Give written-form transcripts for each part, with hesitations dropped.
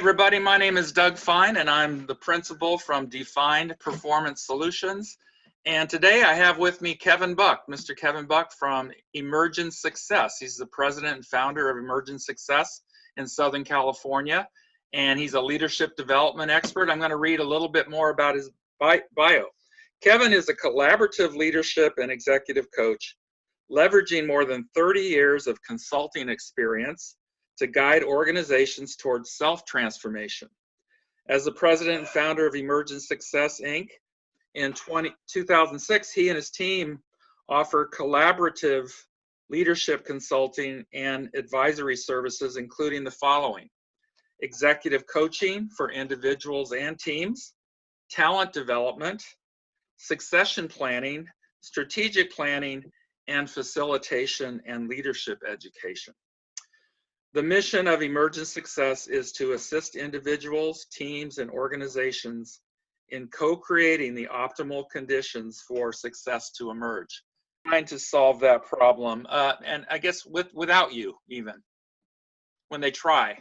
everybody, my name is D.FINED and I'm the principal from D.FINED Performance Solutions. And today I have with me Kevin Buck, Mr. Kevin Buck from Emergent Success. He's the president and founder of Emergent Success in Southern California, and he's a leadership development expert. I'm going to read a little bit more about his bio. Kevin is a collaborative leadership and executive coach, leveraging more than 30 years of consulting experience to guide organizations towards self-transformation. As the president and founder of Emergent Success, Inc., in 2006, he and his team offer collaborative leadership consulting and advisory services, including the following: executive coaching for individuals and teams, talent development, succession planning, strategic planning, and facilitation and leadership education. The mission of Emergent Success is to assist individuals, teams, and organizations in co-creating the optimal conditions for success to emerge. Trying to solve that problem, and I guess without you, even when they try.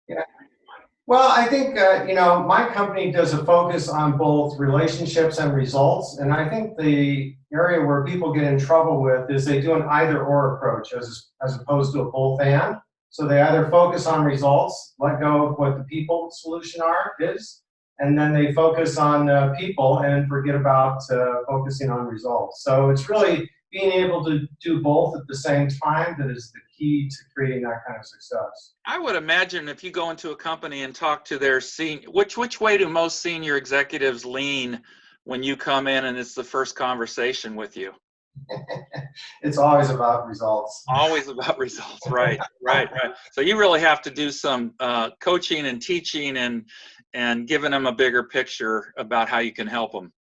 Yeah. Well, I think my company does a focus on both relationships and results, and I think the area where people get in trouble with is they do an either-or approach as opposed to a both-and. So they either focus on results, let go of what the people solution is, and then they focus on people and forget about focusing on results. So it's really being able to do both at the same time that is the key to creating that kind of success. I would imagine if you go into a company and talk to their senior, which way do most senior executives lean when you come in and it's the first conversation with you? It's always about results. Always about results, right. So you really have to do some coaching and teaching and giving them a bigger picture about how you can help them.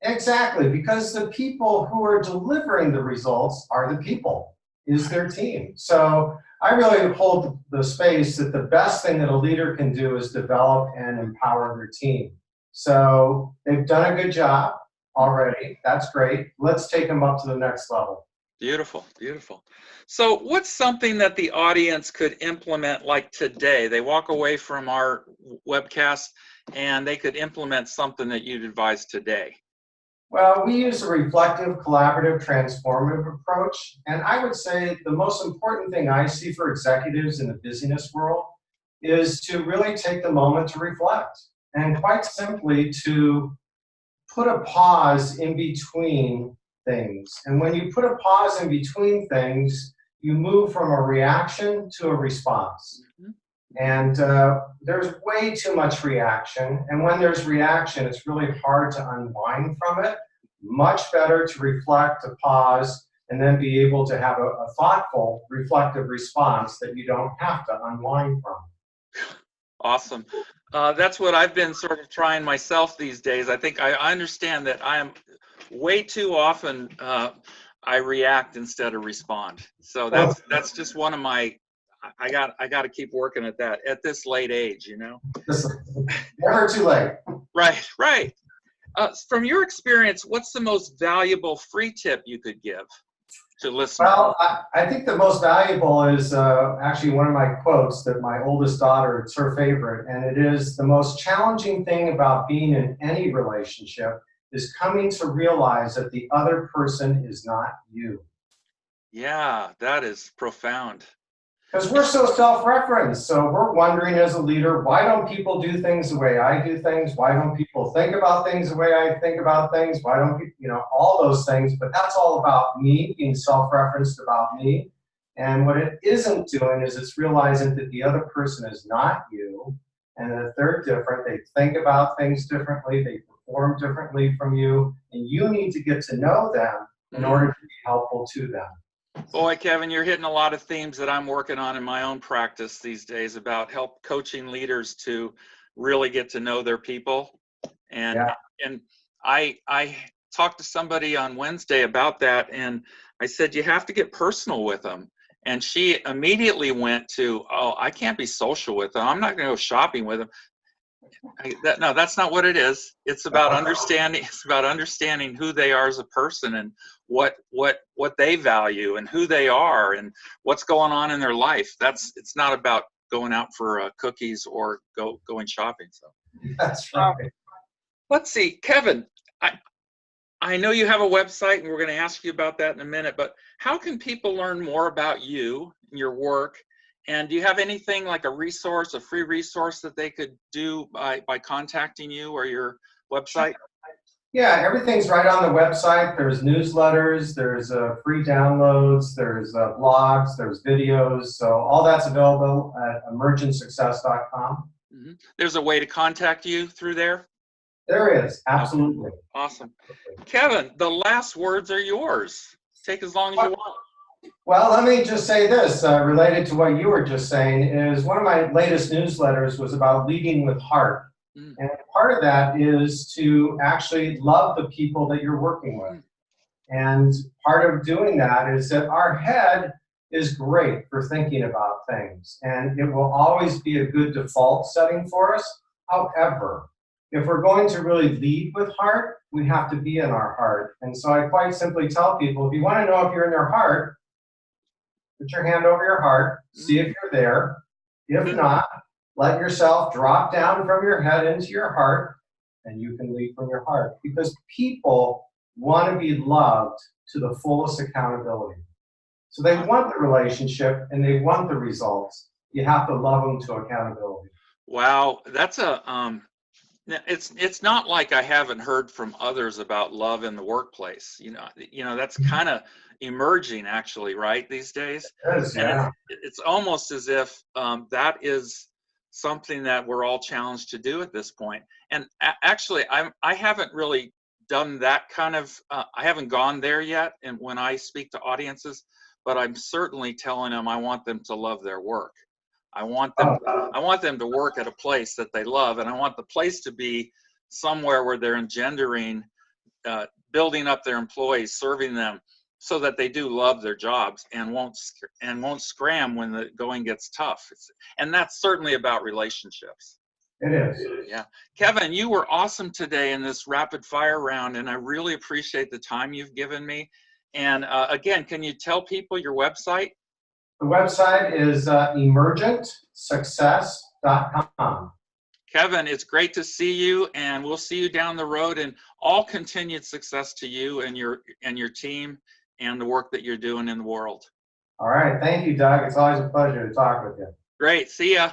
Exactly, because the people who are delivering the results are the people, is their team. So I really hold the space that the best thing that a leader can do is develop and empower their team. So they've done a good job already. That's great. Let's take them up to the next level. Beautiful, beautiful. So what's something that the audience could implement like today? They walk away from our webcast and they could implement something that you'd advise today. Well, we use a reflective, collaborative, transformative approach. And I would say the most important thing I see for executives in the business world is to really take the moment to reflect and quite simply to put a pause in between things. And when you put a pause in between things, you move from a reaction to a response. And there's way too much reaction. And when there's reaction, it's really hard to unwind from it. Much better to reflect, to pause, and then be able to have a thoughtful, reflective response that you don't have to unwind from. Awesome. That's what I've been sort of trying myself these days. I think I understand that I am way too often I react instead of respond. So that's just one of my. I got to keep working at that at this late age, you know. Never too late. Right. From your experience, what's the most valuable free tip you could give to listeners? Well, I think the most valuable is actually one of my quotes that my oldest daughter, it's her favorite, and it is: the most challenging thing about being in any relationship is coming to realize that the other person is not you. Yeah, that is profound. Because we're so self-referenced, so we're wondering as a leader, why don't people do things the way I do things? Why don't people think about things the way I think about things? Why don't people, all those things, but that's all about me, being self-referenced about me. And what it isn't doing is it's realizing that the other person is not you, and that they're different. They think about things differently, they perform differently from you, and you need to get to know them in order to be helpful to them. Boy, Kevin, you're hitting a lot of themes that I'm working on in my own practice these days about coaching leaders to really get to know their people. And I talked to somebody on Wednesday about that, and I said, you have to get personal with them. And she immediately went to, oh, I can't be social with them. I'm not going to go shopping with them. No, that's not what it is. It's about understanding. It's about understanding who they are as a person and what they value and who they are and what's going on in their life. It's not about going out for cookies or going shopping. So That's right. let's see, Kevin. I know you have a website, and we're going to ask you about that in a minute. But how can people learn more about you and your work? And do you have anything like a resource, a free resource that they could do by contacting you or your website? Yeah, everything's right on the website. There's newsletters, there's free downloads, there's blogs, there's videos. So all that's available at emergentsuccess.com. Mm-hmm. There's a way to contact you through there? There is, absolutely. Okay. Awesome. Kevin, the last words are yours. Take as long as you want. Well, let me just say this, related to what you were just saying, is one of my latest newsletters was about leading with heart. And part of that is to actually love the people that you're working with. And part of doing that is that our head is great for thinking about things, and it will always be a good default setting for us. However, if we're going to really lead with heart, we have to be in our heart. And so I quite simply tell people, if you want to know if you're in your heart, put your hand over your heart, see if you're there. If not, let yourself drop down from your head into your heart, and you can lead from your heart. Because people want to be loved to the fullest accountability. So they want the relationship and they want the results. You have to love them to accountability. Wow, that's it's not like I haven't heard from others about love in the workplace. That's kind of emerging actually, right, these days. It is, yeah. And it's almost as if that is something that we're all challenged to do at this point. And actually, I haven't really done that kind of. I haven't gone there yet. And when I speak to audiences, but I'm certainly telling them I want them to love their work. I want them to work at a place that they love, and I want the place to be somewhere where they're engendering, building up their employees, serving them, so that they do love their jobs and won't scram when the going gets tough. And that's certainly about relationships. It is. Yeah, Kevin, you were awesome today in this rapid fire round, and I really appreciate the time you've given me. And again, can you tell people your website? The website is emergentsuccess.com. Kevin, it's great to see you, and we'll see you down the road, and all continued success to you and your team and the work that you're doing in the world. All right. Thank you, Doug. It's always a pleasure to talk with you. Great. See ya.